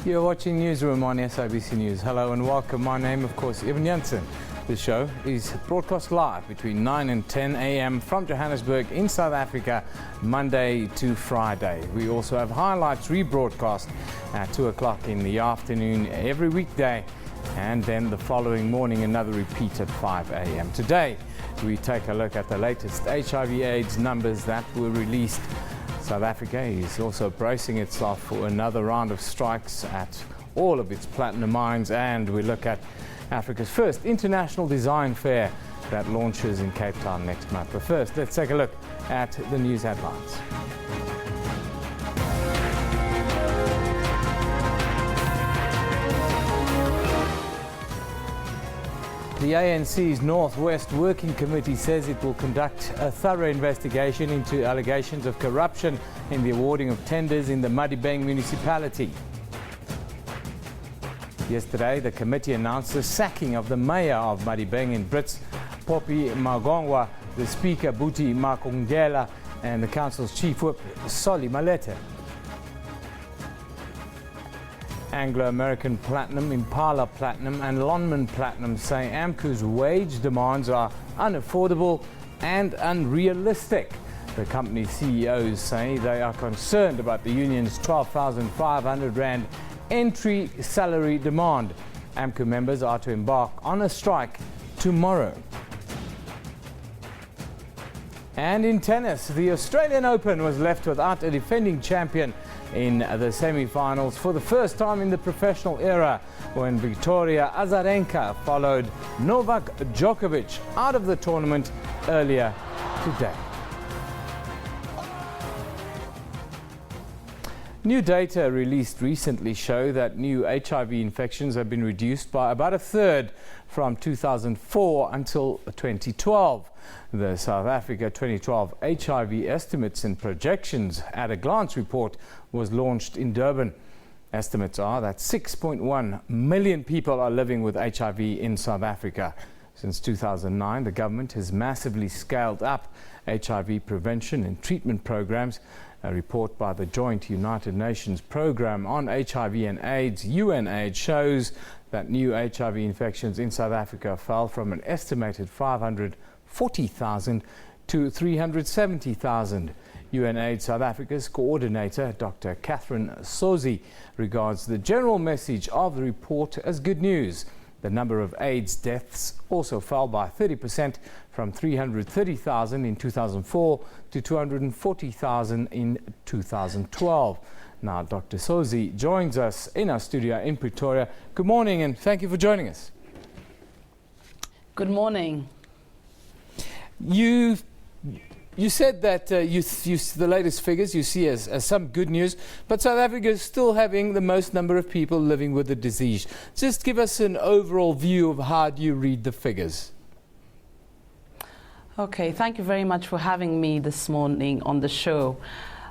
You're watching Newsroom on SABC News. Hello and welcome. My name, of course, Eben Jansen. This show is broadcast live between 9 and 10 a.m. from Johannesburg in South Africa, Monday to Friday. We also have highlights rebroadcast at 2 o'clock in the afternoon every weekday, and then the following morning another repeat at 5 a.m. Today, we take a look at the latest HIV/AIDS numbers that were released. South Africa is also bracing itself for another round of strikes at all of its platinum mines, and we look at Africa's first international design fair that launches in Cape Town next month. But first, let's take a look at the news headlines. The ANC's Northwest Working Committee says it will conduct a thorough investigation into allegations of corruption in the awarding of tenders in the Madibeng municipality. Yesterday, the committee announced the sacking of the mayor of Madibeng in Brits, Poppy Magongwa, the speaker Buti Makongela, and the council's chief whip Solly Malete. Anglo-American Platinum, Impala Platinum and Lonmin Platinum say AMCU's wage demands are unaffordable and unrealistic. The company's CEOs say they are concerned about the union's 12,500 Rand entry salary demand. AMCU members are to embark on a strike tomorrow. And in tennis, the Australian Open was left without a defending champion in the semi-finals for the first time in the professional era, when Victoria Azarenka followed Novak Djokovic out of the tournament earlier today. New data released recently show that new HIV infections have been reduced by about a third from 2004 until 2012. The South Africa 2012 HIV Estimates and Projections at a Glance report was launched in Durban. Estimates are that 6.1 million people are living with HIV in South Africa. Since 2009, the government has massively scaled up HIV prevention and treatment programs. A report by the Joint United Nations Programme on HIV and AIDS, UNAIDS, shows that new HIV infections in South Africa fell from an estimated 540,000 to 370,000. UNAIDS South Africa's coordinator, Dr. Catherine Sozi, regards the general message of the report as good news. The number of AIDS deaths also fell by 30%, from 330,000 in 2004 to 240,000 in 2012. Now, Dr. Sozi joins us in our studio in Pretoria. Good morning and thank you for joining us. Good morning. You said that the latest figures you see as some good news, but South Africa is still having the most number of people living with the disease. Just give us an overall view of how do you read the figures. Okay, thank you very much for having me this morning on the show.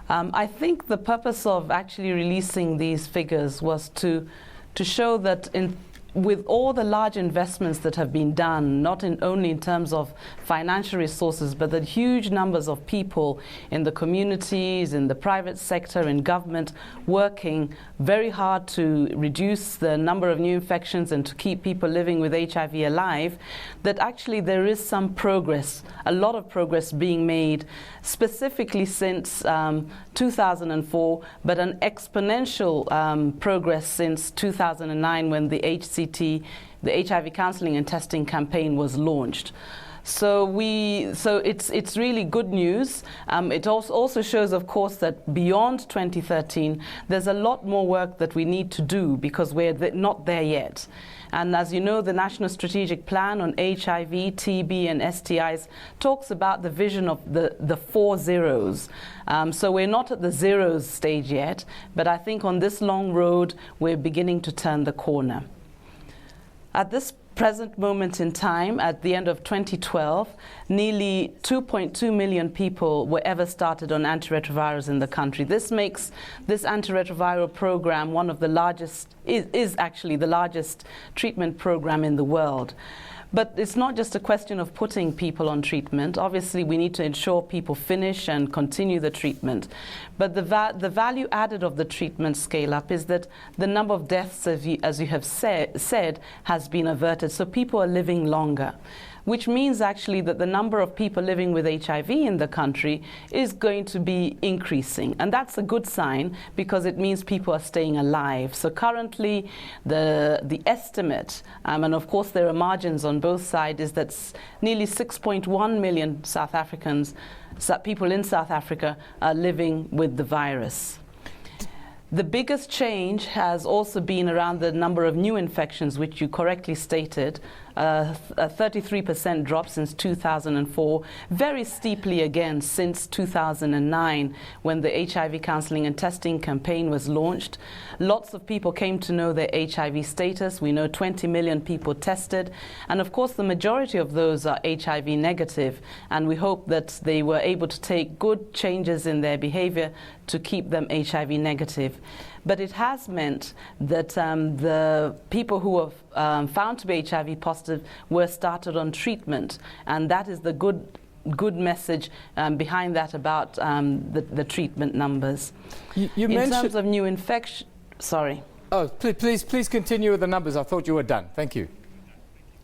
I think the purpose of actually releasing these figures was to show that with all the large investments that have been done, not only in terms of financial resources, but the huge numbers of people in the communities, in the private sector, in government, working very hard to reduce the number of new infections and to keep people living with HIV alive, that actually there is some progress, a lot of progress being made, specifically since 2004, but an exponential progress since 2009 when the the HIV counseling and testing campaign was launched. So it's really good news. It also shows, of course, that beyond 2013, there's a lot more work that we need to do because we're not there yet. And as you know, the National Strategic Plan on HIV, TB and STIs talks about the vision of the 4 zeros. So we're not at the zeros stage yet, but I think on this long road, we're beginning to turn the corner. At this present moment in time, at the end of 2012, nearly 2.2 million people were ever started on antiretrovirals in the country. This makes this antiretroviral program one of the largest, is actually the largest treatment program in the world. But it's not just a question of putting people on treatment. Obviously, we need to ensure people finish and continue the treatment. But the value added of the treatment scale-up is that the number of deaths, as you have said, has been averted. So people are living longer, which means actually that the number of people living with HIV in the country is going to be increasing. And that's a good sign because it means people are staying alive. So currently, the estimate, and of course there are margins on both sides, is that nearly 6.1 million South Africans, people in South Africa, are living with the virus. The biggest change has also been around the number of new infections, which you correctly stated. A 33% drop since 2004, very steeply again since 2009 when the HIV counseling and testing campaign was launched. Lots of people came to know their HIV status. We know 20 million people tested, and of course the majority of those are HIV negative, and we hope that they were able to take good changes in their behavior to keep them HIV negative. But it has meant that the people who were found to be HIV positive were started on treatment, and that is the good message behind that about the treatment numbers. You in terms of new infection, sorry. Oh, please continue with the numbers. I thought you were done. Thank you.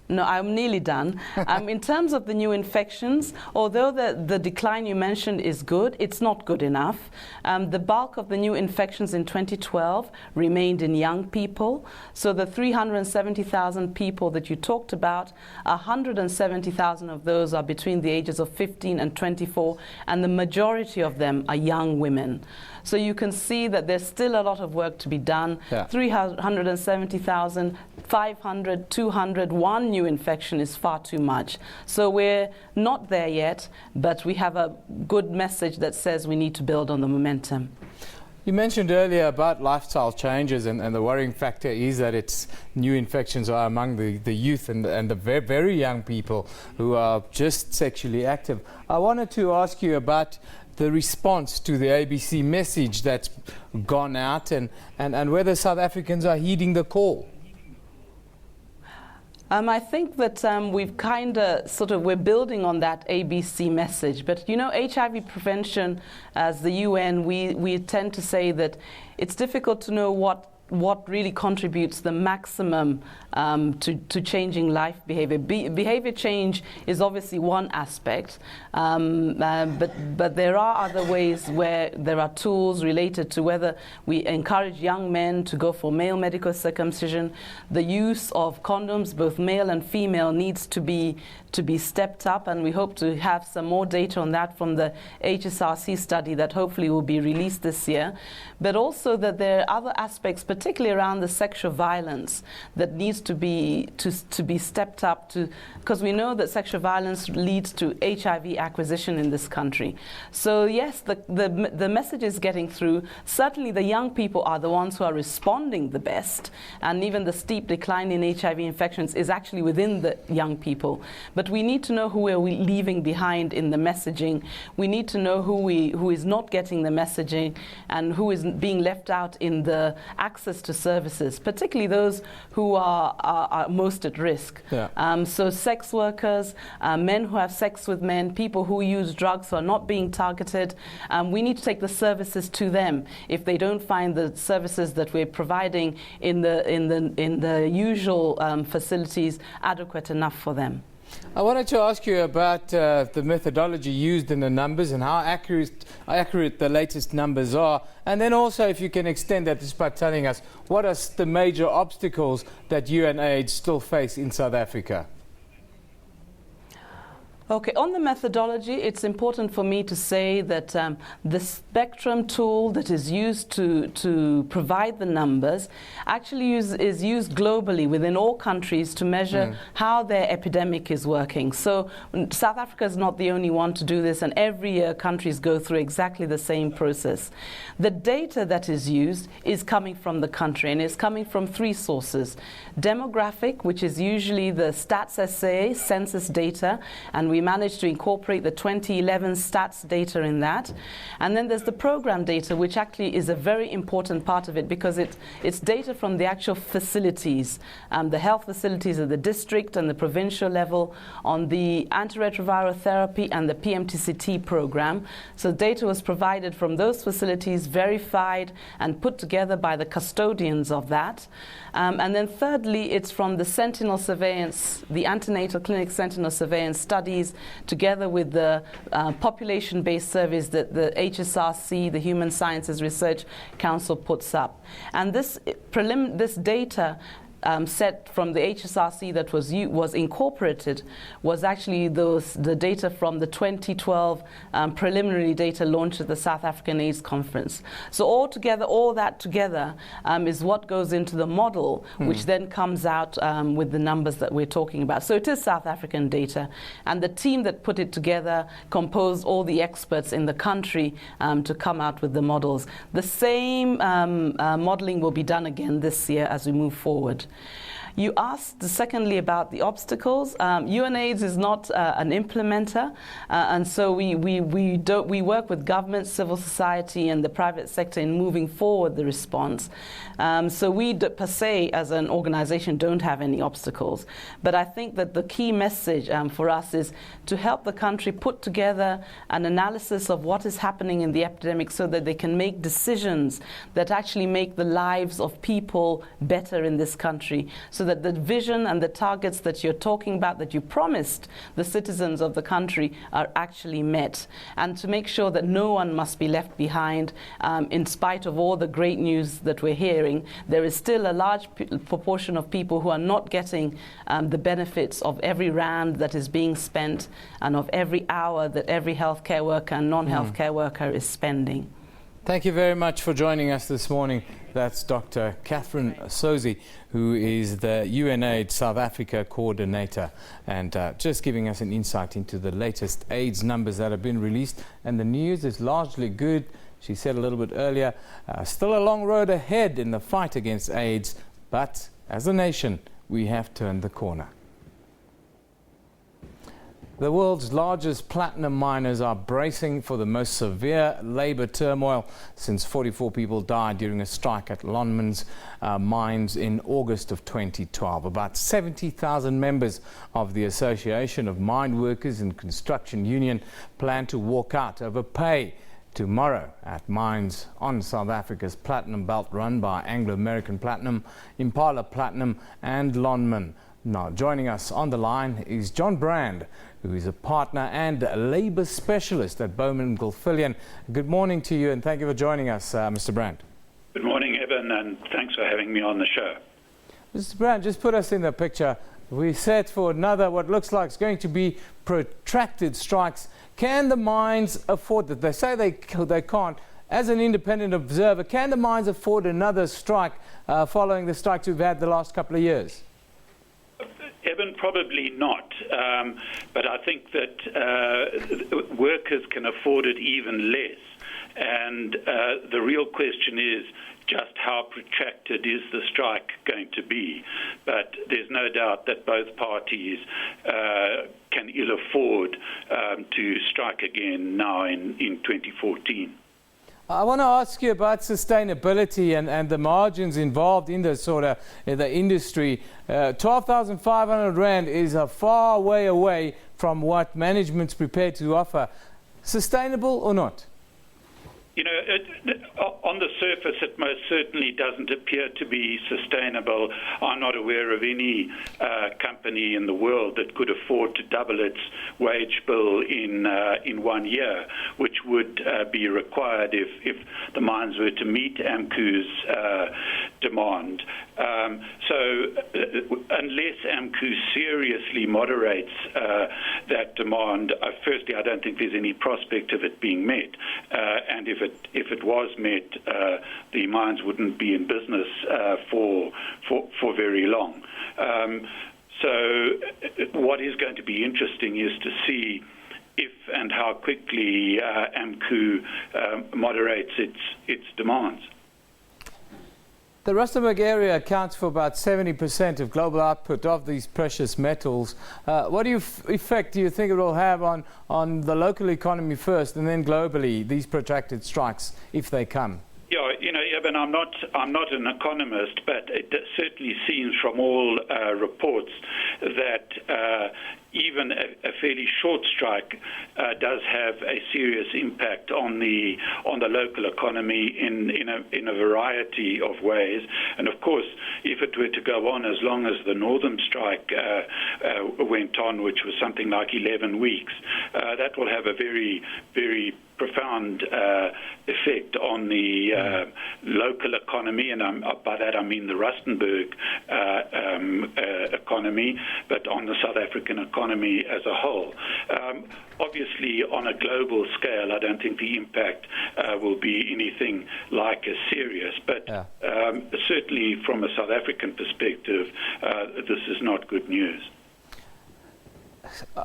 No, I'm nearly done. In terms of the new infections, although the decline you mentioned is good, it's not good enough. The bulk of the new infections in 2012 remained in young people. So the 370,000 people that you talked about, 170,000 of those are between the ages of 15 and 24, and the majority of them are young women. So you can see that there's still a lot of work to be done. Yeah. 370,000, 500, 200, one new infection is far too much. So we're not there yet, but we have a good message that says we need to build on the momentum. You mentioned earlier about lifestyle changes, and the worrying factor is that it's new infections are among the youth and the very, very young people who are just sexually active. I wanted to ask you about the response to the ABC message that's gone out and whether South Africans are heeding the call. I think that we've kind of we're building on that ABC message. But you know, HIV prevention, as the UN, we tend to say that it's difficult to know what really contributes the maximum to changing life behavior. Behavior change is obviously one aspect, but there are other ways where there are tools related to whether we encourage young men to go for male medical circumcision. The use of condoms, both male and female, needs to be stepped up, and we hope to have some more data on that from the HSRC study that hopefully will be released this year. But also that there are other aspects, particularly around the sexual violence, that needs to be stepped up, because we know that sexual violence leads to HIV acquisition in this country. So yes, the message is getting through. Certainly the young people are the ones who are responding the best, and even the steep decline in HIV infections is actually within the young people. But we need to know who are we leaving behind in the messaging. We need to know who is not getting the messaging and who is being left out in the access to services, particularly those who are most at risk. Yeah. So sex workers, men who have sex with men, people who use drugs who are not being targeted. We need to take the services to them if they don't find the services that we're providing in the usual facilities adequate enough for them. I wanted to ask you about the methodology used in the numbers and how accurate the latest numbers are. And then also, if you can extend that just by telling us, what are the major obstacles that UNAIDS still face in South Africa? Okay, on the methodology, it's important for me to say that the spectrum tool that is used to provide the numbers actually is used globally within all countries to measure how their epidemic is working. So South Africa is not the only one to do this, and every year countries go through exactly the same process. The data that is used is coming from the country, and it's coming from three sources. Demographic, which is usually the Stats SA census data, and we managed to incorporate the 2011 stats data in that. And then there's the program data, which actually is a very important part of it, because it's data from the actual facilities, the health facilities at the district and the provincial level on the antiretroviral therapy and the PMTCT program. So data was provided from those facilities, verified and put together by the custodians of that. And then thirdly, it's from the sentinel surveillance, the antenatal clinic sentinel surveillance studies, together with the population-based surveys that the HSRC, the Human Sciences Research Council, puts up. And this data set from the HSRC that was incorporated was actually the data from the 2012 preliminary data launched at the South African AIDS Conference. So all that together is what goes into the model, which then comes out with the numbers that we're talking about. So it is South African data, and the team that put it together composed all the experts in the country to come out with the models. The same modeling will be done again this year as we move forward. You asked, secondly, about the obstacles. UNAIDS is not an implementer, and so we work with government, civil society, and the private sector in moving forward the response. So we, per se, as an organization, don't have any obstacles. But I think that the key message for us is to help the country put together an analysis of what is happening in the epidemic so that they can make decisions that actually make the lives of people better in this country, so that the vision and the targets that you're talking about, that you promised the citizens of the country, are actually met. And to make sure that no one must be left behind, in spite of all the great news that we're hearing, there is still a large proportion of people who are not getting the benefits of every rand that is being spent and of every hour that every healthcare worker and non-healthcare worker is spending. Thank you very much for joining us this morning. That's Dr. Catherine Sozi, who is the UNAIDS South Africa coordinator, and just giving us an insight into the latest AIDS numbers that have been released. And the news is largely good. She said a little bit earlier, still a long road ahead in the fight against AIDS, but as a nation, we have turned the corner. The world's largest platinum miners are bracing for the most severe labor turmoil since 44 people died during a strike at Lonmin's mines in August of 2012. About 70,000 members of the Association of Mine Workers and Construction Union plan to walk out over pay tomorrow at mines on South Africa's platinum belt run by Anglo American Platinum, Impala Platinum and Lonmin. Now, joining us on the line is John Brand, who is a partner and a labour specialist at Bowman Gilfillian. Good morning to you, and thank you for joining us, Mr. Brand. Good morning, Eben, and thanks for having me on the show. Mr. Brand, just put us in the picture. We set for another, what looks like it's going to be protracted strikes. Can the mines afford that? They say they can't. As an independent observer, can the mines afford another strike following the strikes we've had the last couple of years? Eben, probably not, but I think that workers can afford it even less. And the real question is just how protracted is the strike going to be? But there's no doubt that both parties can ill afford to strike again now in 2014. I want to ask you about sustainability and the margins involved in the industry. 12,500 Rand is a far way away from what management's prepared to offer. Sustainable or not? You know, on the surface, it most certainly doesn't appear to be sustainable. I'm not aware of any company in the world that could afford to double its wage bill in 1 year, which would be required if the mines were to meet AMCU's demand. So unless AMCU seriously moderates that demand, firstly, I don't think there's any prospect of it being met. And if it was met, the mines wouldn't be in business for very long. So what is going to be interesting is to see if and how quickly AMCU moderates its demands. The Rustenburg area accounts for about 70% of global output of these precious metals. What effect do you think it will have on the local economy first and then globally, these protracted strikes, if they come? Yeah, Eben, I'm not an economist, but it certainly seems from all reports that even a fairly short strike does have a serious impact on the local economy in a variety of ways. And of course, if it were to go on as long as the northern strike went on, which was something like 11 weeks, that will have a very, very profound effect on the local economy, and by that I mean the Rustenburg economy, but on the South African economy as a whole. Obviously, on a global scale, I don't think the impact will be anything like as serious, but certainly from a South African perspective, this is not good news.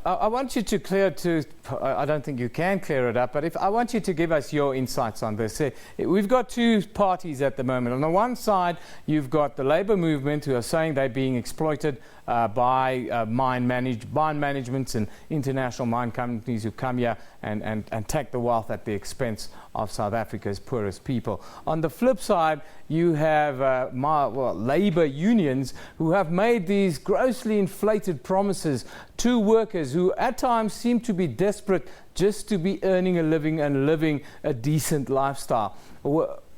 I want you to I don't think you can clear it up, but I want you to give us your insights on this. We've got two parties at the moment. On the one side, you've got the labour movement who are saying they're being exploited by mine managements and international mine companies who come here and take the wealth at the expense of South Africa's poorest people. On the flip side, you have labour unions who have made these grossly inflated promises to workers who at times seem to be desperate just to be earning a living and living a decent lifestyle.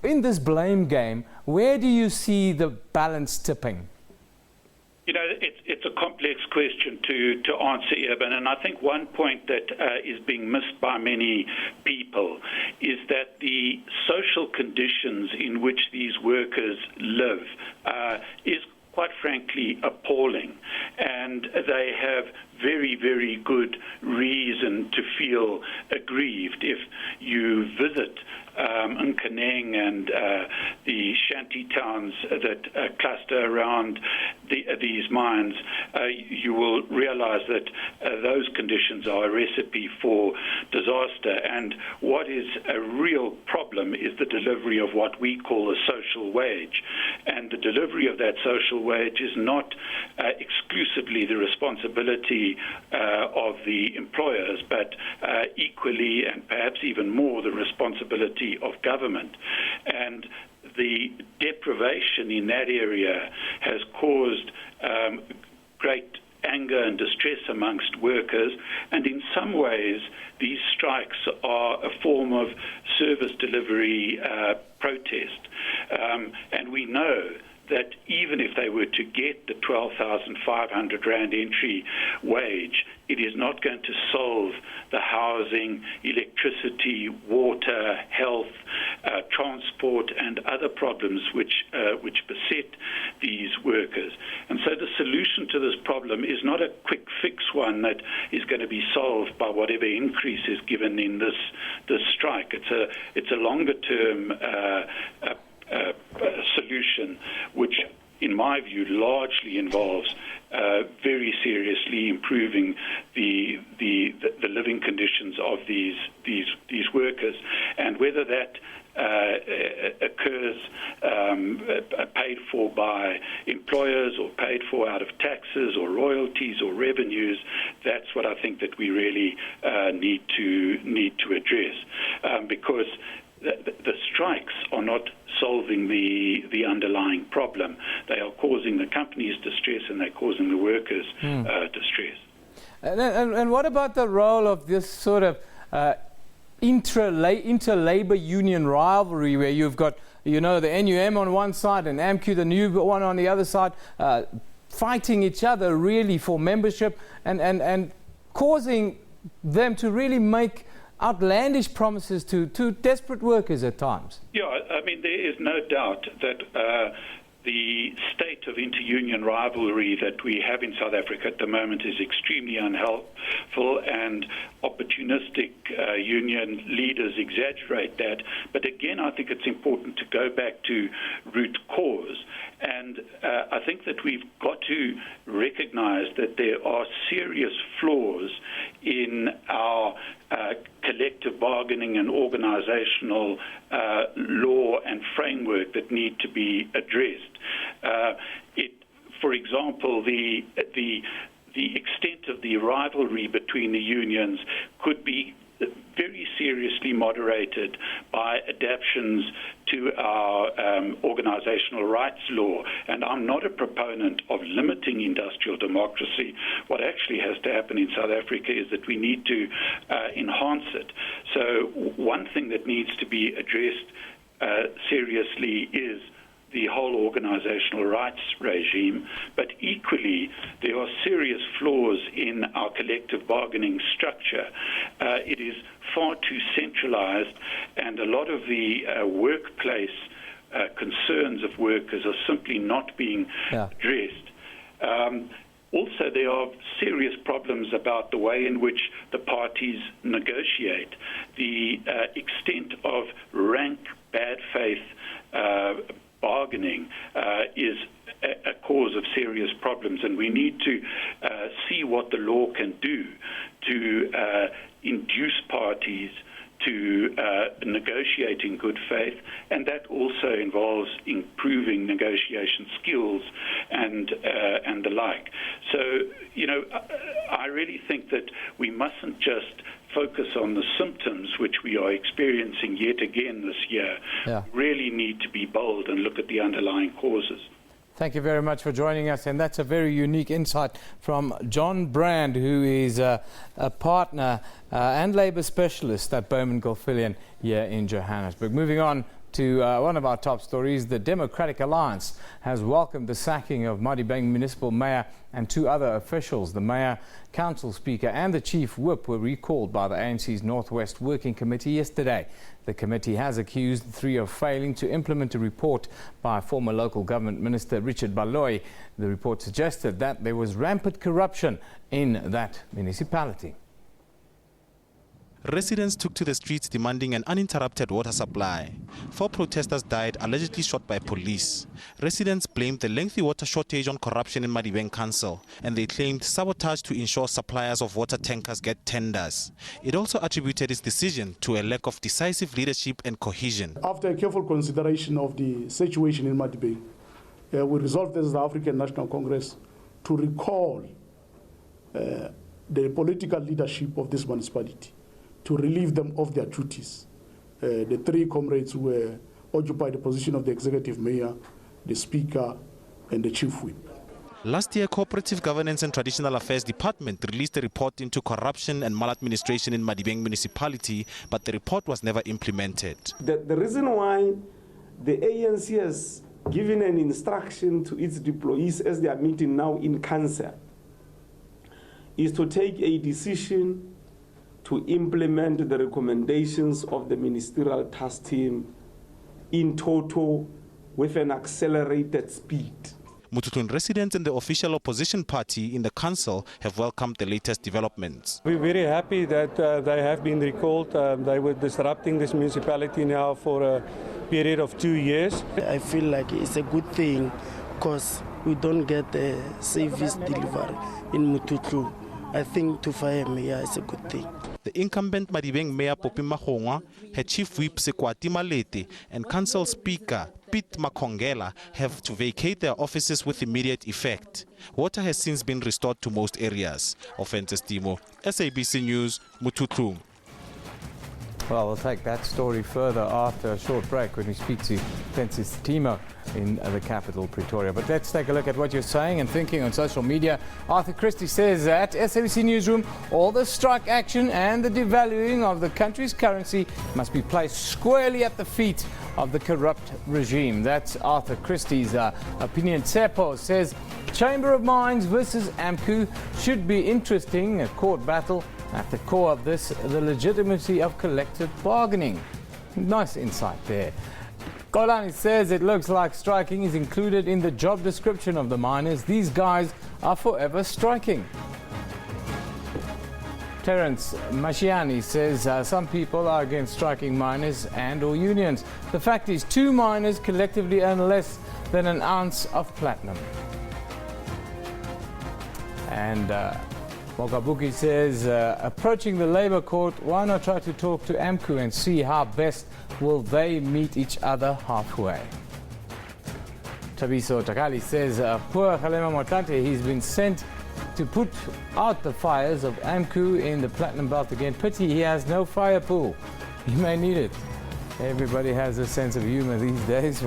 In this blame game, where do you see the balance tipping? It's a complex question to answer, Eben, and I think one point that is being missed by many people is that the social conditions in which these workers live is quite frankly appalling, and they have very, very good reason to feel aggrieved. If you visit Nkaneng and the shanty towns that cluster around these mines, you will realize that those conditions are a recipe for disaster. And what is a real problem is the delivery of what we call a social wage. And the delivery of that social wage is not exclusively the responsibility of the employers, but equally and perhaps even more the responsibility of government. And the deprivation in that area has caused great anger and distress amongst workers, and in some ways these strikes are a form of service delivery protest. And we know that even if they were to get the 12,500 Rand entry wage, it is not going to solve the housing, electricity, water, health, transport, and other problems which beset these workers. And so the solution to this problem is not a quick fix one that is going to be solved by whatever increase is given in this strike. It's a longer term solution, which in my view largely involves very seriously improving the living conditions of these workers, and whether that occurs paid for by employers or paid for out of taxes or royalties or revenues, that's what I think that we really need to address, because the strikes are not solving the underlying problem. They are causing the companies distress, and they're causing the workers distress. And what about the role of this sort of inter-labor union rivalry, where you've got, the NUM on one side and AMCU, the new one, on the other side, fighting each other really for membership and causing them to really make outlandish promises to desperate workers at times? Yeah, I mean, there is no doubt that the state of inter-union rivalry that we have in South Africa at the moment is extremely unhelpful, and opportunistic union leaders exaggerate that. But again, I think it's important to go back to root cause. And I think that we've got to recognize that there are serious flaws in our collective bargaining and organizational law and framework that need to be addressed. For example, the extent of the rivalry between the unions could be very seriously moderated by adaptations to our organizational rights law. And I'm not a proponent of limiting industrial democracy. What actually has to happen in South Africa is that we need to enhance it. So one thing that needs to be addressed seriously is the whole organizational rights regime, but equally there are serious flaws in our collective bargaining structure. It is far too centralized, and a lot of the workplace concerns of workers are simply not being addressed. Also, there are serious problems about the way in which the parties negotiate. The extent of rank bad faith bargaining is a cause of serious problems, and we need to see what the law can do to induce parties to negotiate in good faith, and that also involves improving negotiation skills and the like. So, I really think that we mustn't just focus on the symptoms, which we are experiencing yet again this year. We really need to be bold and look at the underlying causes. Thank you very much for joining us, and that's a very unique insight from John Brand, who is a partner and labour specialist at Bowman Gilfillian here in Johannesburg. Moving on to one of our top stories, the Democratic Alliance has welcomed the sacking of Madibeng Municipal Mayor and 2 other officials. The Mayor, Council Speaker and the Chief Whip were recalled by the ANC's Northwest Working Committee yesterday. The committee has accused the 3 of failing to implement a report by former local government minister Richard Baloyi. The report suggested that there was rampant corruption in that municipality. Residents took to the streets demanding an uninterrupted water supply. 4 protesters died, allegedly shot by police. Residents blamed the lengthy water shortage on corruption in Madibeng Council, and they claimed sabotage to ensure suppliers of water tankers get tenders. It also attributed its decision to a lack of decisive leadership and cohesion. After a careful consideration of the situation in Madibeng, we resolved as the African National Congress to recall the political leadership of this municipality, to relieve them of their duties. The 3 comrades who occupied the position of the executive mayor, the speaker, and the chief whip. Last year, Cooperative Governance and Traditional Affairs Department released a report into corruption and maladministration in Madibeng municipality, but the report was never implemented. The reason why the ANC has given an instruction to its deployees as they are meeting now in council is to take a decision to implement the recommendations of the ministerial task team in total with an accelerated speed. Mututun residents and the official opposition party in the council have welcomed the latest developments. We're very happy that they have been recalled. They were disrupting this municipality now for a period of 2 years. I feel like it's a good thing because we don't get the service delivery in Mututlu. I think to fire mayor is a good thing. The incumbent Madibeng Mayor Popi Mahongwa, her Chief Whip Sekwati Malete, and Council Speaker Pete Makongela have to vacate their offices with immediate effect. Water has since been restored to most areas. Offenses Timo, SABC News, Mututlu. Well, we'll take that story further after a short break when we speak to Fences Timo in the capital, Pretoria. But let's take a look at what you're saying and thinking on social media. Arthur Christie says at SABC Newsroom, all the strike action and the devaluing of the country's currency must be placed squarely at the feet of the corrupt regime. That's Arthur Christie's opinion. Tsepo says Chamber of Mines versus AMCU should be interesting, a court battle. At the core of this, the legitimacy of collective bargaining. Nice insight there. Kolani says it looks like striking is included in the job description of the miners. These guys are forever striking. Terence Mashiani says some people are against striking miners and or unions. The fact is 2 miners collectively earn less than an ounce of platinum. And Mokabuki says, approaching the Labour Court, why not try to talk to AMCU and see how best will they meet each other halfway? Tabiso Takali says, poor Kgalema Motlanthe, he's been sent to put out the fires of AMCU in the Platinum Belt again. Pity he has no fire pool. He may need it. Everybody has a sense of humor these days.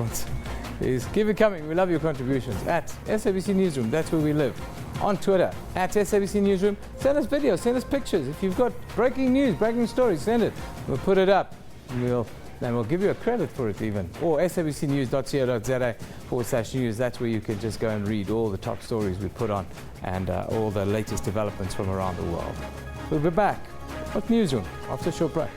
Keep it coming. We love your contributions. At SABC Newsroom, that's where we live. On Twitter, at SABC Newsroom. Send us videos, send us pictures. If you've got breaking news, breaking stories, send it. We'll put it up. And we'll give you a credit for it even. Or sabcnews.co.za/news. That's where you can just go and read all the top stories we put on and all the latest developments from around the world. We'll be back with Newsroom after a short break.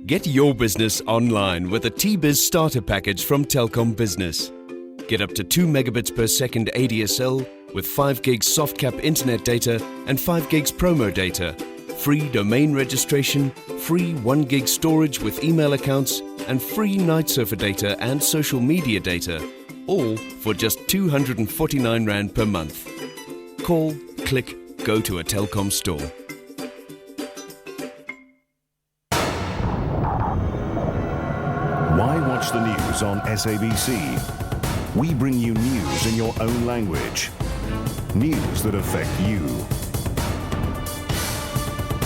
Get your business online with a T-Biz starter package from Telkom Business. Get up to 2 megabits per second ADSL with 5 gigs soft cap internet data and 5 gigs promo data, free domain registration, free 1 gig storage with email accounts, and free night surfer data and social media data, all for just 249 Rand per month. Call, click, go to a Telkom store. Why watch the news on SABC? We bring you news in your own language. News that affect you.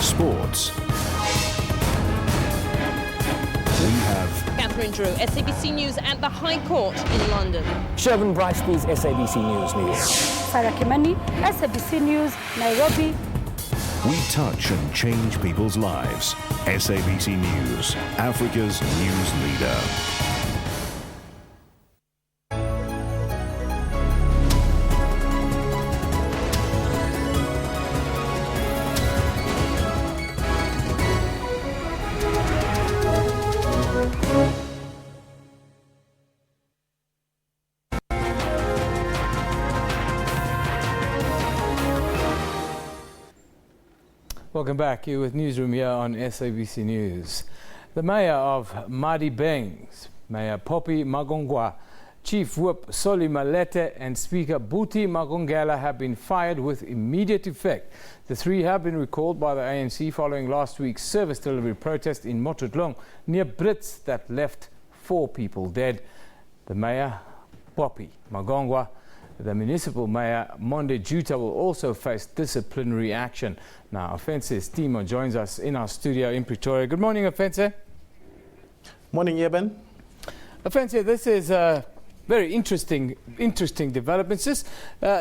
Sports. We have Catherine Drew, SABC News at the High Court in London. Shervin Bryce's SABC News. Sarah Kimani, SABC News, Nairobi. We touch and change people's lives. SABC News, Africa's news leader. Welcome back. You're with Newsroom here on SABC News. The Mayor of Madibeng, Mayor Poppy Magongwa, Chief Whip Soli Malete and Speaker Buti Magongela have been fired with immediate effect. The three have been recalled by the ANC following last week's service delivery protest in Mototlong near Brits that left 4 people dead. The Mayor, Poppy Magongwa, the Municipal Mayor, Monde Juta, will also face disciplinary action. Now, Offense's Timo joins us in our studio in Pretoria. Good morning, Offense. Morning, Eben. Offense, this is very interesting developments.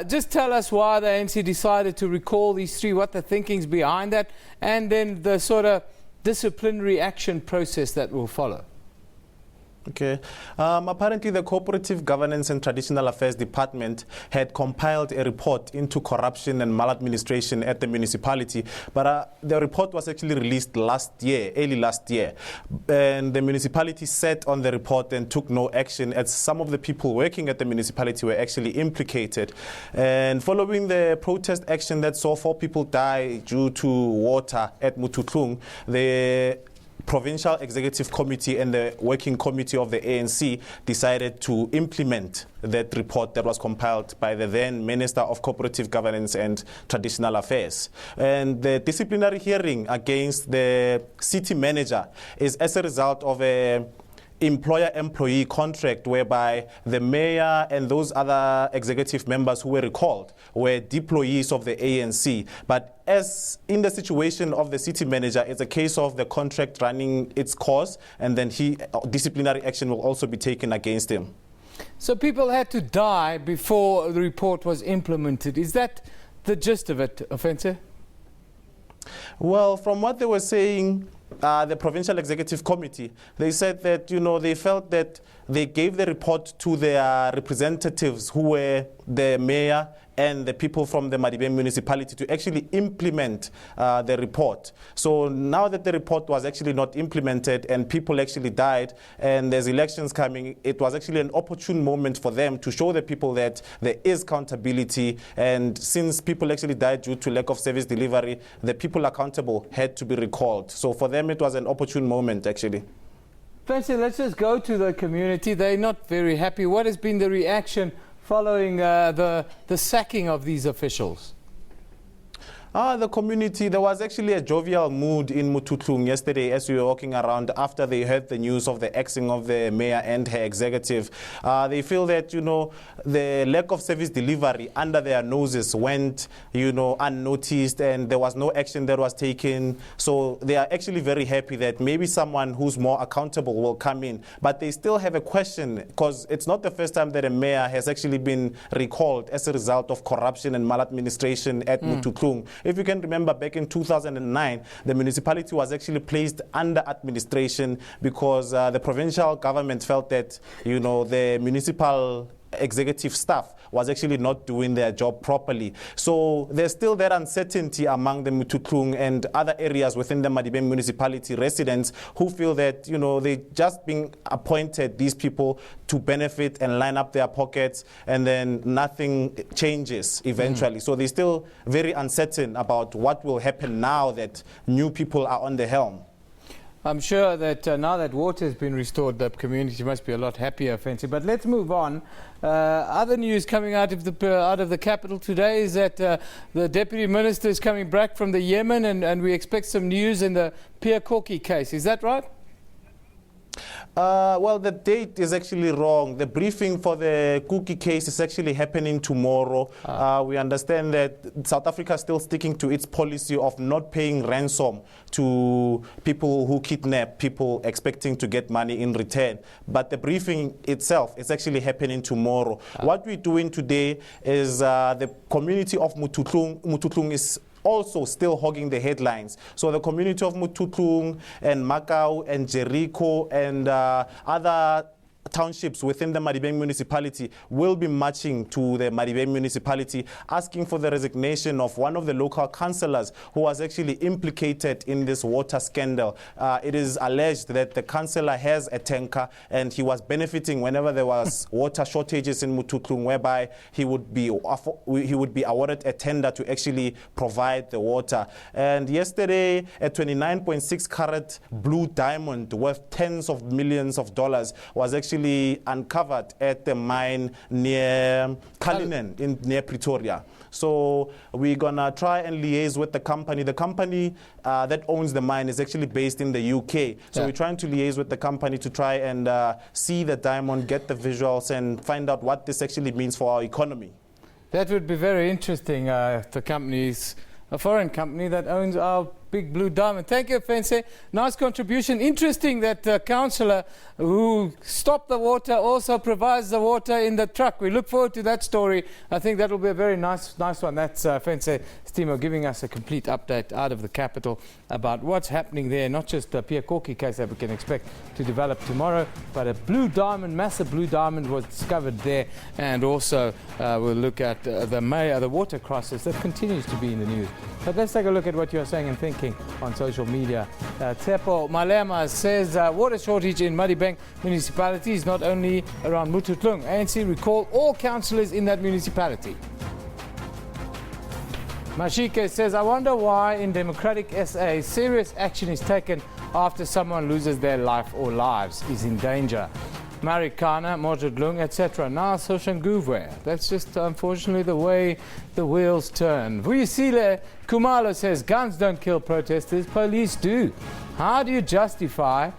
Just tell us why the ANC decided to recall these 3, what the thinking's behind that, and then the sort of disciplinary action process that will follow. Okay. Apparently, the Cooperative Governance and Traditional Affairs Department had compiled a report into corruption and maladministration at the municipality, but the report was actually released early last year. And the municipality sat on the report and took no action, as some of the people working at the municipality were actually implicated. And following the protest action that saw 4 people die due to water at Mototlong, the Provincial Executive Committee and the Working Committee of the ANC decided to implement that report that was compiled by the then Minister of Cooperative Governance and Traditional Affairs. And the disciplinary hearing against the city manager is as a result of a employer-employee contract whereby the mayor and those other executive members who were recalled were deployees of the ANC. But as in the situation of the city manager, it's a case of the contract running its course, and then disciplinary action will also be taken against him. So people had to die before the report was implemented. Is that the gist of it, Offense? Well, from what they were saying, the Provincial Executive Committee, they said that, they felt that they gave the report to their representatives, who were the mayor and the people from the Madibeng municipality, to actually implement the report. So now that the report was actually not implemented and people actually died and there's elections coming, it was actually an opportune moment for them to show the people that there is accountability. And since people actually died due to lack of service delivery, the people accountable had to be recalled. So for them, it was an opportune moment, actually. Fancy, let's just go to the community. They're not very happy. What has been the reaction following the sacking of these officials? The community, there was actually a jovial mood in Muthutlung yesterday as we were walking around after they heard the news of the axing of the mayor and her executive. They feel that, the lack of service delivery under their noses went, unnoticed, and there was no action that was taken. So they are actually very happy that maybe someone who's more accountable will come in. But they still have a question, because it's not the first time that a mayor has actually been recalled as a result of corruption and maladministration at Muthutlung. If you can remember, back in 2009, the municipality was actually placed under administration because the provincial government felt that, the municipal executive staff was actually not doing their job properly. So there's still that uncertainty among the Muthutlung and other areas within the Madibeng municipality residents who feel that, they just being appointed, these people, to benefit and line up their pockets, and then nothing changes eventually. So they're still very uncertain about what will happen now that new people are on the helm. I'm sure that now that water has been restored, the community must be a lot happier, Fancy. But let's move on. Other news coming out of the capital today is that the Deputy Minister is coming back from the Yemen, and we expect some news in the Pierre Corky case. Is that right? Well, the date is actually wrong. The briefing for the Cookie case is actually happening tomorrow. We understand that South Africa is still sticking to its policy of not paying ransom to people who kidnap people expecting to get money in return. But the briefing itself is actually happening tomorrow. What we're doing today is the community of Muthutlung is also still hogging the headlines. So the community of Muthutlung and Macau and Jericho and other townships within the Madibeng municipality will be marching to the Madibeng municipality asking for the resignation of one of the local councillors who was actually implicated in this water scandal. It is alleged that the councillor has a tanker and he was benefiting whenever there was water shortages in Muthutlung, whereby he would be awarded a tender to actually provide the water. And yesterday, a 29.6 carat blue diamond worth tens of millions of dollars was actually uncovered at the mine near Cullinan, near Pretoria. So we're going to try and liaise with the company. The company that owns the mine is actually based in the UK. So we're trying to liaise with the company to try and see the diamond, get the visuals, and find out what this actually means for our economy. That would be very interesting. The company's a foreign company that owns our big blue diamond. Thank you, Fense. Nice contribution. Interesting that the councillor who stopped the water also provides the water in the truck. We look forward to that story. I think that will be a very nice one. That's Fense Stimo giving us a complete update out of the capital about what's happening there. Not just the Pierre Corky case that we can expect to develop tomorrow, but a blue diamond, massive blue diamond was discovered there. And also we'll look at the water crisis that continues to be in the news. But let's take a look at what you're saying and thinking on social media. Tsepo Malema says water shortage in Madibeng municipality is not only around Muthutlung. ANC recall all councillors in that municipality. Mashike says, I wonder why in democratic SA serious action is taken after someone loses their life or lives is in danger. Marikana, Mothutlung, etc. Now Soshanguve. That's just unfortunately the way the wheels turn. Vuyisile Kumalo says guns don't kill protesters, police do. How do you justify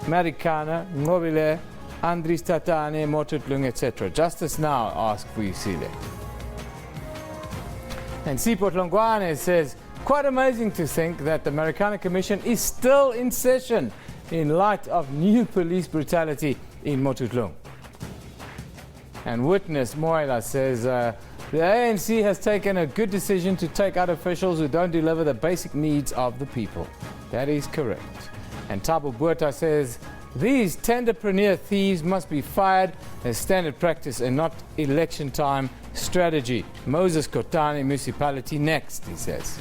Marikana, Ngobile, Andris Tatane, Mothutlung, etc.? Justice now, ask Vuyisile. And Sipot Longwane says, quite amazing to think that the Marikana Commission is still in session in light of new police brutality in Mothutlung. And Witness Moila says, the ANC has taken a good decision to take out officials who don't deliver the basic needs of the people. That is correct. And Thabo Botha says, These tenderpreneur thieves must be fired as standard practice and not election time strategy. Moses Kotane Municipality next, he says.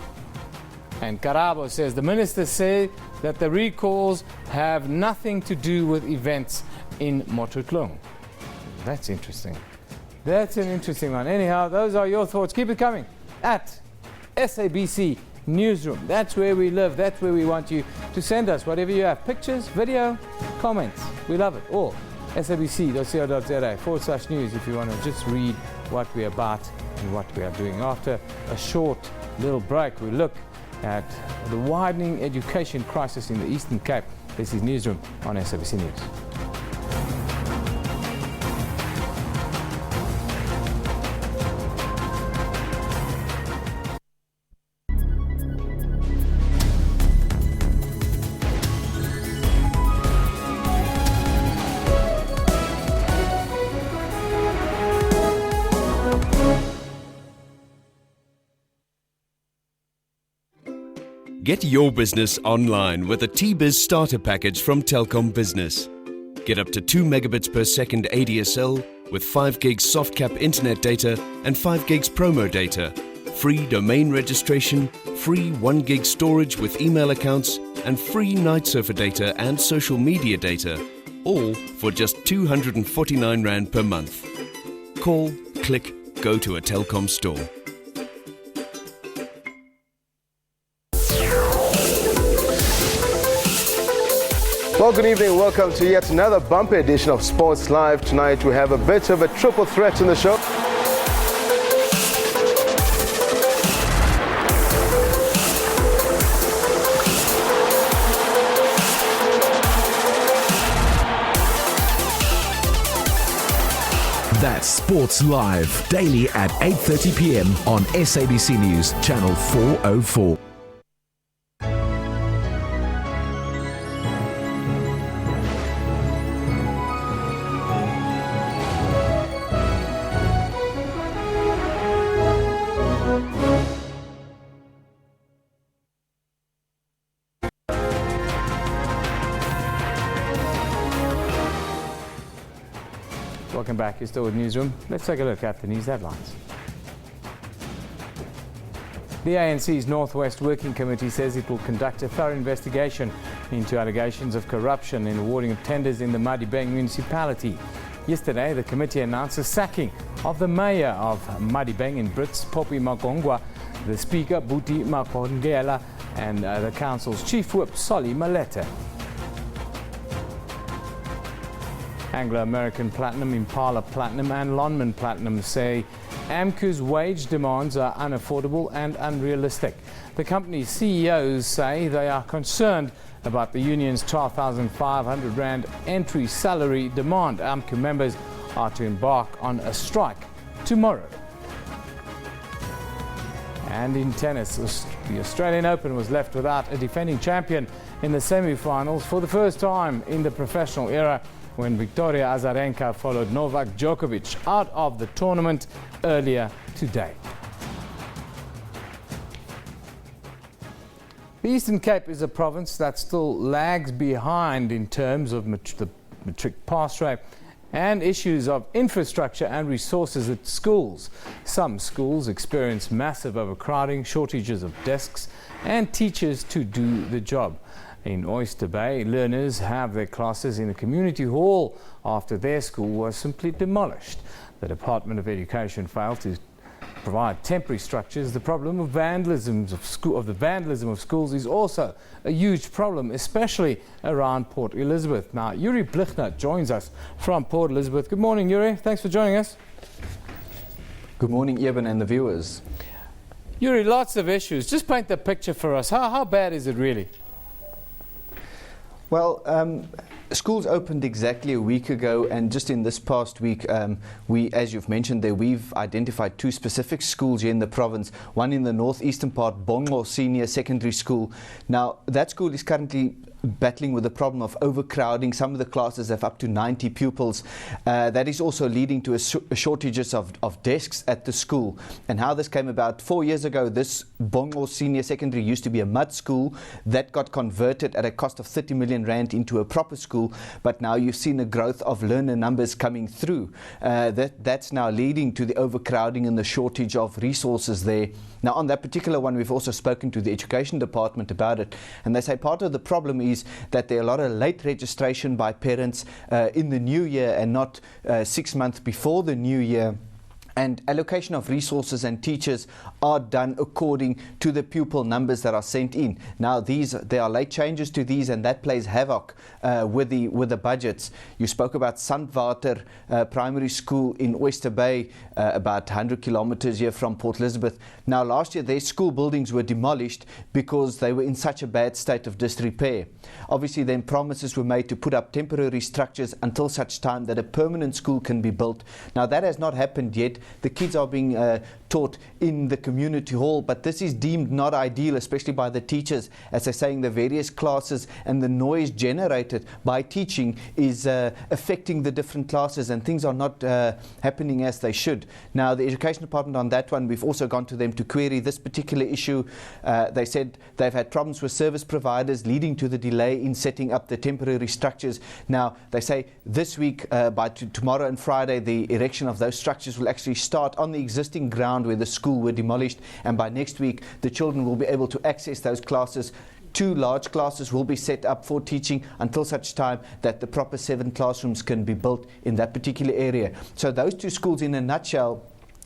And Karabo says the minister said that the recalls have nothing to do with events in Mototloong. That's interesting. That's an interesting one. Anyhow, those are your thoughts. Keep it coming at SABC Newsroom. That's where we live. That's where we want you to send us whatever you have. Pictures, video, comments. We love it all. sabc.co.za/news if you want to just read what we're about and what we are doing. After a short little break, we look at the widening education crisis in the Eastern Cape. This is Newsroom on SABC News. Get your business online with a T-Biz starter package from Telkom Business. Get up to 2 megabits per second ADSL with 5 gigs soft cap internet data and 5 gigs promo data. Free domain registration, free 1 gig storage with email accounts, and free night surfer data and social media data. All for just 249 Rand per month. Call, click, go to a Telkom store. Well, good evening. Welcome to yet another bumper edition of Sports Live. Tonight we have a bit of a triple threat in the show. That's Sports Live, daily at 8:30 p.m. on SABC News, Channel 404. Welcome back. You're still with Newsroom. Let's take a look at the news headlines. The ANC's Northwest Working Committee says it will conduct a thorough investigation into allegations of corruption in awarding of tenders in the Madibeng municipality. Yesterday, the committee announced the sacking of the mayor of Madibeng in Brits, Poppy Makongwa, the speaker, Buti Makongela, and the council's chief whip, Solly Maleta. Anglo-American Platinum, Impala Platinum and Lonman Platinum say AMCU's wage demands are unaffordable and unrealistic. The company's CEOs say they are concerned about the union's 12,500 Rand entry salary demand. AMCU members are to embark on a strike tomorrow. And in tennis, the Australian Open was left without a defending champion in the semi-finals for the first time in the professional era, when Victoria Azarenka followed Novak Djokovic out of the tournament earlier today. The Eastern Cape is a province that still lags behind in terms of the matric pass rate and issues of infrastructure and resources at schools. Some schools experience massive overcrowding, shortages of desks and teachers to do the job. In Oyster Bay, learners have their classes in a community hall after their school was simply demolished. The Department of Education failed to provide temporary structures. The problem of vandalism of schools is also a huge problem, especially around Port Elizabeth. Now, Yuri Blichner joins us from Port Elizabeth. Good morning, Yuri. Thanks for joining us. Good morning, Eben and the viewers. Yuri, lots of issues. Just paint the picture for us. How bad is it really? Well, schools opened exactly a week ago, and just in this past week, as you've mentioned there, we've identified 2 specific schools here in the province, one in the northeastern part, Bongo Senior Secondary School. Now, that school is currently battling with the problem of overcrowding. Some of the classes have up to 90 pupils. That is also leading to shortages of desks at the school. And how this came about: 4 years ago, this Bongo Senior Secondary used to be a mud school that got converted at a cost of 30 million rand into a proper school, but now you've seen a growth of learner numbers coming through. That's now leading to the overcrowding and the shortage of resources there. Now, on that particular one, we've also spoken to the Education Department about it, and they say part of the problem is that there are a lot of late registration by parents in the new year and not 6 months before the new year. And allocation of resources and teachers are done according to the pupil numbers that are sent in. Now, there are late changes to these, and that plays havoc with the budgets. You spoke about Sandwater Primary School in Oyster Bay, about 100 kilometers here from Port Elizabeth. Now, last year their school buildings were demolished because they were in such a bad state of disrepair. Obviously, then promises were made to put up temporary structures until such time that a permanent school can be built. Now, that has not happened yet. The kids are being taught in the community hall, but this is deemed not ideal, especially by the teachers, as they're saying the various classes and the noise generated by teaching is affecting the different classes, and things are not happening as they should. Now, the Education Department on that one, we've also gone to them to query this particular issue. They said they've had problems with service providers leading to the delay in setting up the temporary structures. Now, they say this week, by tomorrow and Friday, the erection of those structures will actually start on the existing ground where the school were demolished, and by next week the children will be able to access those classes. 2 large classes will be set up for teaching until such time that the proper 7 classrooms can be built in that particular area. So those 2 schools in a nutshell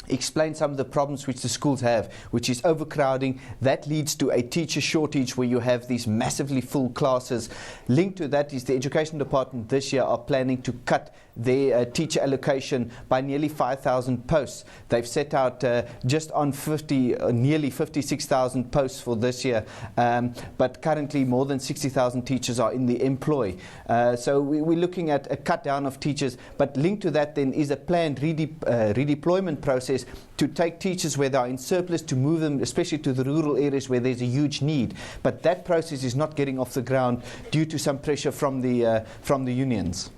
explain some of the problems which the schools have, which is overcrowding. That leads to a teacher shortage where you have these massively full classes. Linked to that is the Education Department this year are planning to cut their teacher allocation by nearly 5,000 posts. They've set out just on nearly 56,000 posts for this year, but currently more than 60,000 teachers are in the employ. So we're looking at a cut down of teachers, but linked to that then is a planned redeployment process to take teachers where they are in surplus, to move them especially to the rural areas where there's a huge need. But that process is not getting off the ground due to some pressure from the unions.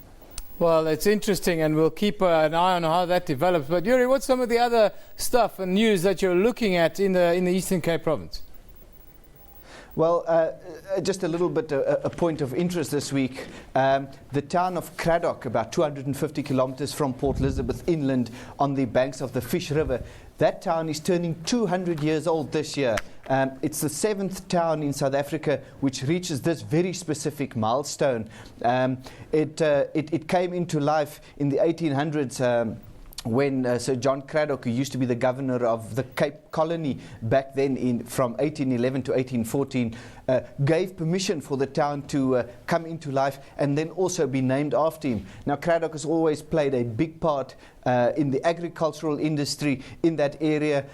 Well, it's interesting, and we'll keep an eye on how that develops. But Yuri, what's some of the other stuff and news that you're looking at in the Eastern Cape Province? Well, just a little bit a point of interest this week. The town of Cradock, about 250 kilometers from Port Elizabeth inland on the banks of the Fish River, that town is turning 200 years old this year. It's the 7th town in South Africa which reaches this very specific milestone. It came into life in the 1800s when Sir John Cradock, who used to be the governor of the Cape Colony back then from 1811 to 1814, gave permission for the town to come into life and then also be named after him. Now, Cradock has always played a big part in the agricultural industry in that area,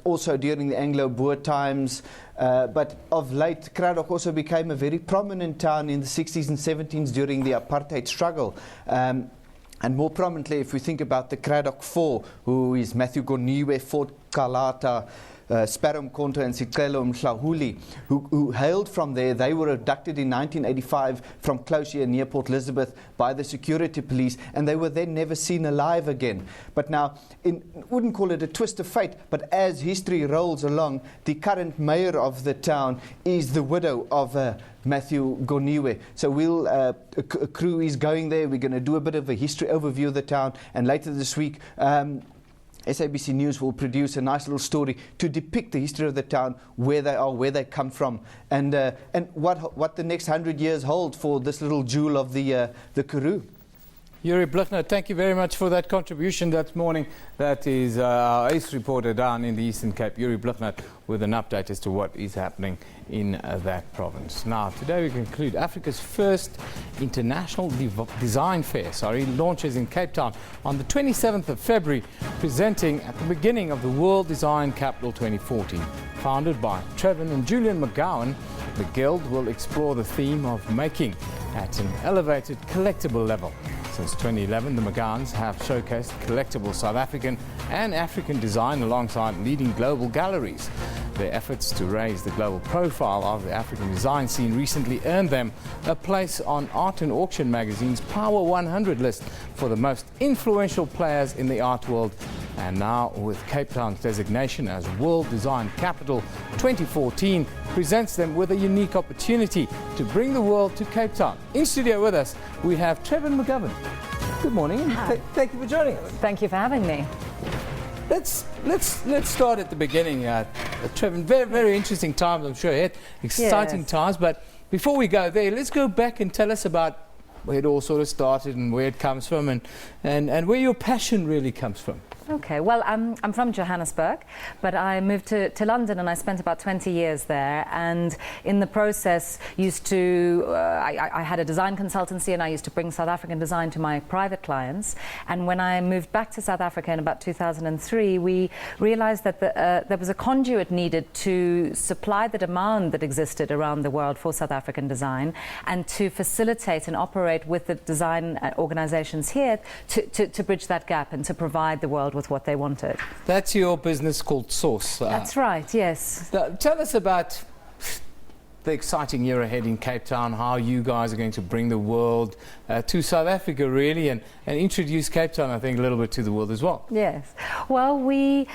also during the Anglo-Boer times. But of late, Cradock also became a very prominent town in the 60s and 70s during the apartheid struggle. And more prominently, if we think about the Cradock Four, who is Matthew Goniwe, Fort Kalata, Sparrow Mkonto and Sicelo Mhlahuli, who hailed from there. They were abducted in 1985 from close here near Port Elizabeth by the security police, and they were then never seen alive again. But now, wouldn't call it a twist of fate, but as history rolls along, the current mayor of the town is the widow of Matthew Goniwe. So a crew is going there. We're going to do a bit of a history overview of the town, and later this week SABC News will produce a nice little story to depict the history of the town, where they are, where they come from, and what the next 100 years hold for this little jewel of the Karoo. Yuri Bluchner, thank you very much for that contribution that morning. That is our ace reporter down in the Eastern Cape, Yuri Bluchner, with an update as to what is happening in that province. Now, today we conclude Africa's first international design fair, launches in Cape Town on the 27th of February, presenting at the beginning of the World Design Capital 2014. Founded by Trevin and Julian McGowan, the Guild will explore the theme of making at an elevated collectible level. Since 2011, the McGowans have showcased collectible South African and African design alongside leading global galleries. Their efforts to raise the global profile of the African design scene recently earned them a place on Art and Auction magazine's Power 100 list for the most influential players in the art world. And now, with Cape Town's designation as World Design Capital 2014, presents them with a unique opportunity to bring the world to Cape Town. In studio with us, we have Trevin McGovern. Good morning. Thank you for joining us. Thank you for having me. Let's start at the beginning, Trevin. Very, very interesting times, I'm sure. Exciting times. But before we go there, let's go back and tell us about where it all sort of started and where it comes from, and where your passion really comes from. Okay, well, I'm from Johannesburg, but I moved to London and I spent about 20 years there, and in the process I had a design consultancy and I used to bring South African design to my private clients. And when I moved back to South Africa in about 2003, we realized that there was a conduit needed to supply the demand that existed around the world for South African design, and to facilitate and operate with the design organizations here to bridge that gap and to provide the world with what they wanted. That's your business called Source. That's right, yes. Tell us about the exciting year ahead in Cape Town, how you guys are going to bring the world to South Africa, really, and introduce Cape Town, I think, a little bit to the world as well. Yes. Well, we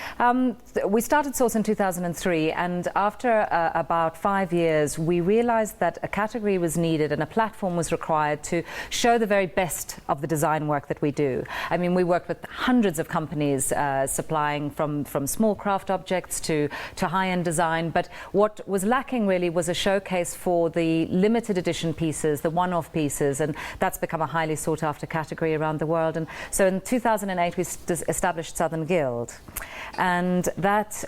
started Source in 2003, and after about 5 years, we realized that a category was needed and a platform was required to show the very best of the design work that we do. I mean, we worked with hundreds of companies supplying from small craft objects to high-end design, but what was lacking really was a showcase for the limited edition pieces, the one-off pieces, and that's become a highly sought-after category around the world. And so in 2008 we established Southern Guild, and that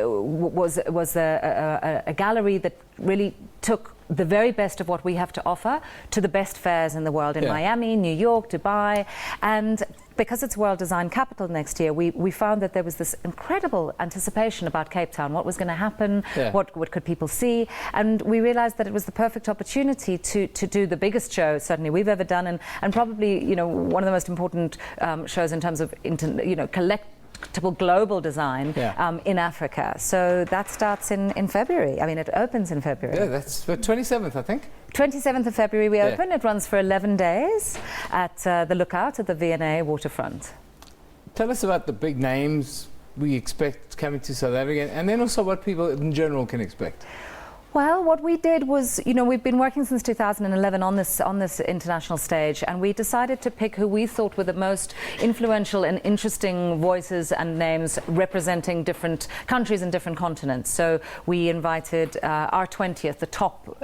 was a gallery that really took the very best of what we have to offer to the best fairs in the world, in Miami, New York, Dubai. And because it's World Design Capital next year, we found that there was this incredible anticipation about Cape Town, what was going to happen, what could people see, and we realized that it was the perfect opportunity to do the biggest show certainly we've ever done, and probably, you know, one of the most important shows in terms of collectible global design in Africa. So that starts in February. I mean, it opens in February. Yeah, that's the 27th, I think. 27th of February we open. It runs for 11 days at the Lookout at the V&A waterfront. Tell us about the big names we expect coming to South Africa, and then also what people in general can expect. Well, what we did was, you know, we've been working since 2011 on this international stage, and we decided to pick who we thought were the most influential and interesting voices and names representing different countries and different continents. So we invited R20th, the top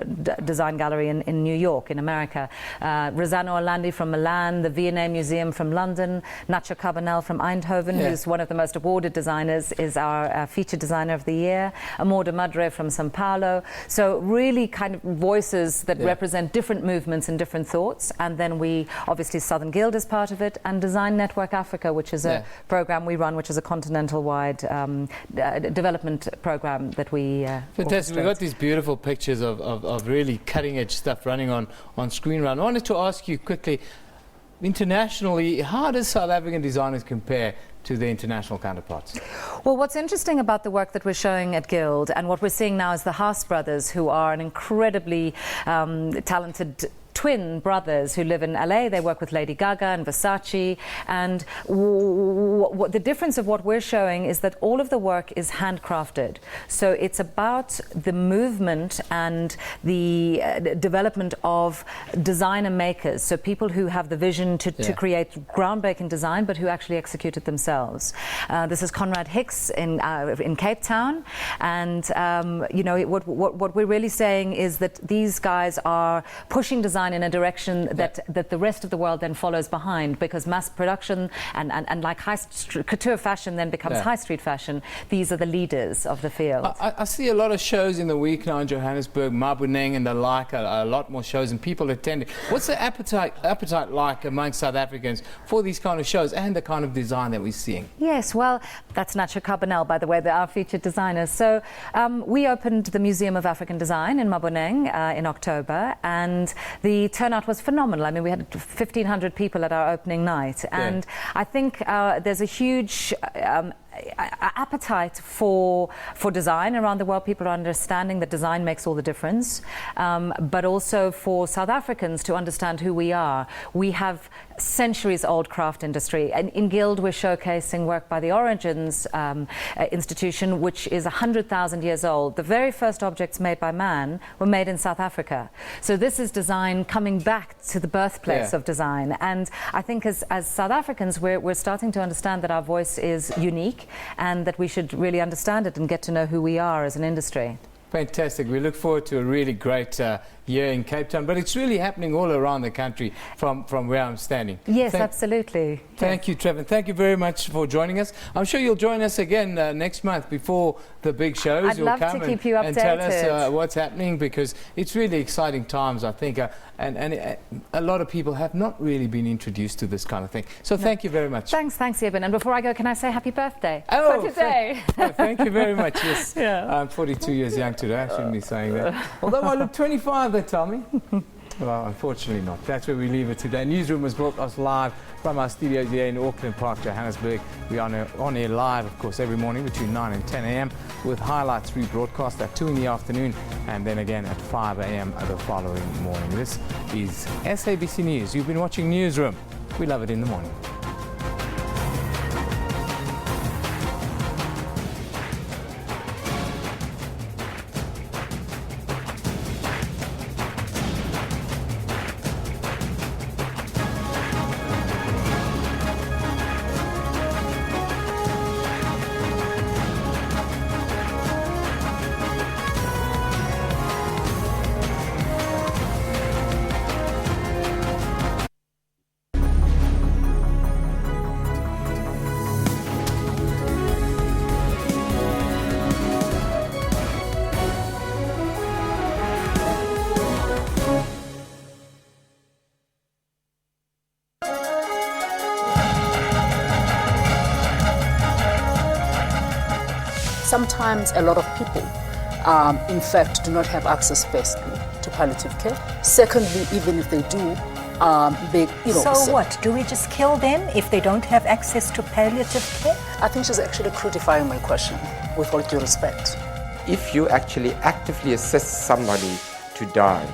design gallery in New York, in America, Rossano Orlandi from Milan, the V&A Museum from London, Nacho Carbonell from Eindhoven, who's one of the most awarded designers, is our featured designer of the year, Amor de Madre from Sao Paulo. So really kind of voices that represent different movements and different thoughts. And then we, obviously, Southern Guild is part of it, and Design Network Africa, which is a program we run, which is a continental-wide development program that we Fantastic. We've got these beautiful pictures of really cutting-edge stuff running on screen run. I wanted to ask you quickly, internationally, how does South African designers compare to their international counterparts? Well, what's interesting about the work that we're showing at Guild, and what we're seeing now, is the Haas brothers, who are an incredibly talented twin brothers who live in LA. They work with Lady Gaga and Versace, and the difference of what we're showing is that all of the work is handcrafted. So it's about the movement and the development of designer makers, so people who have the vision to create groundbreaking design, but who actually execute it themselves. This is Conrad Hicks in Cape Town, and you know, what we're really saying is that these guys are pushing design in a direction that the rest of the world then follows behind, because mass production and like couture fashion then becomes high street fashion. These are the leaders of the field. I see a lot of shows in the week now in Johannesburg, Maboneng and the like, a lot more shows and people attending. What's the appetite like amongst South Africans for these kind of shows and the kind of design that we're seeing? Yes, well, that's Nacho Carbonell, by the way, our featured designers. So we opened the Museum of African Design in Maboneng in October, and the turnout was phenomenal. I mean, we had 1,500 people at our opening night, and I think there's a huge appetite for design around the world. People are understanding that design makes all the difference, but also for South Africans to understand who we are. We have centuries-old craft industry, and in Guild we're showcasing work by the Origins institution, which is 100,000 years old. The very first objects made by man were made in South Africa. So this is design coming back to the birthplace of design, and I think as South Africans we're starting to understand that our voice is unique and that we should really understand it and get to know who we are as an industry. Fantastic. We look forward to a really great year in Cape Town, but it's really happening all around the country from where I'm standing. Yes, absolutely. Thank you, Trevor. Thank you very much for joining us. I'm sure you'll join us again next month before the big shows. I'd love to keep you updated. And tell us what's happening, because it's really exciting times, I think, and a lot of people have not really been introduced to this kind of thing. So thank you very much. Thanks, Eben. And before I go, can I say happy birthday? Oh, for today. Thank you very much. Yes, yeah. I'm 42 years young today. I shouldn't be saying that. Although I look 25, they tell me. Well, unfortunately not. That's where we leave it today. Newsroom was broadcast live from our studios here in Auckland Park, Johannesburg. We are on air live, of course, every morning between 9 and 10 a.m. with highlights rebroadcast at 2 in the afternoon and then again at 5 a.m. the following morning. This is SABC News. You've been watching Newsroom. We love it in the morning. Sometimes a lot of people, in fact, do not have access firstly to palliative care. Secondly, even if they do, So what? Do we just kill them if they don't have access to palliative care? I think she's actually crucifying my question, with all due respect. If you actually actively assist somebody to die,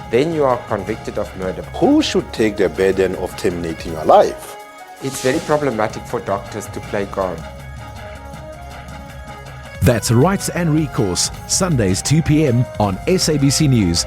then you are convicted of murder. Who should take the burden of terminating a life? It's very problematic for doctors to play God. That's Rights and Recourse, Sundays 2 p.m. on SABC News.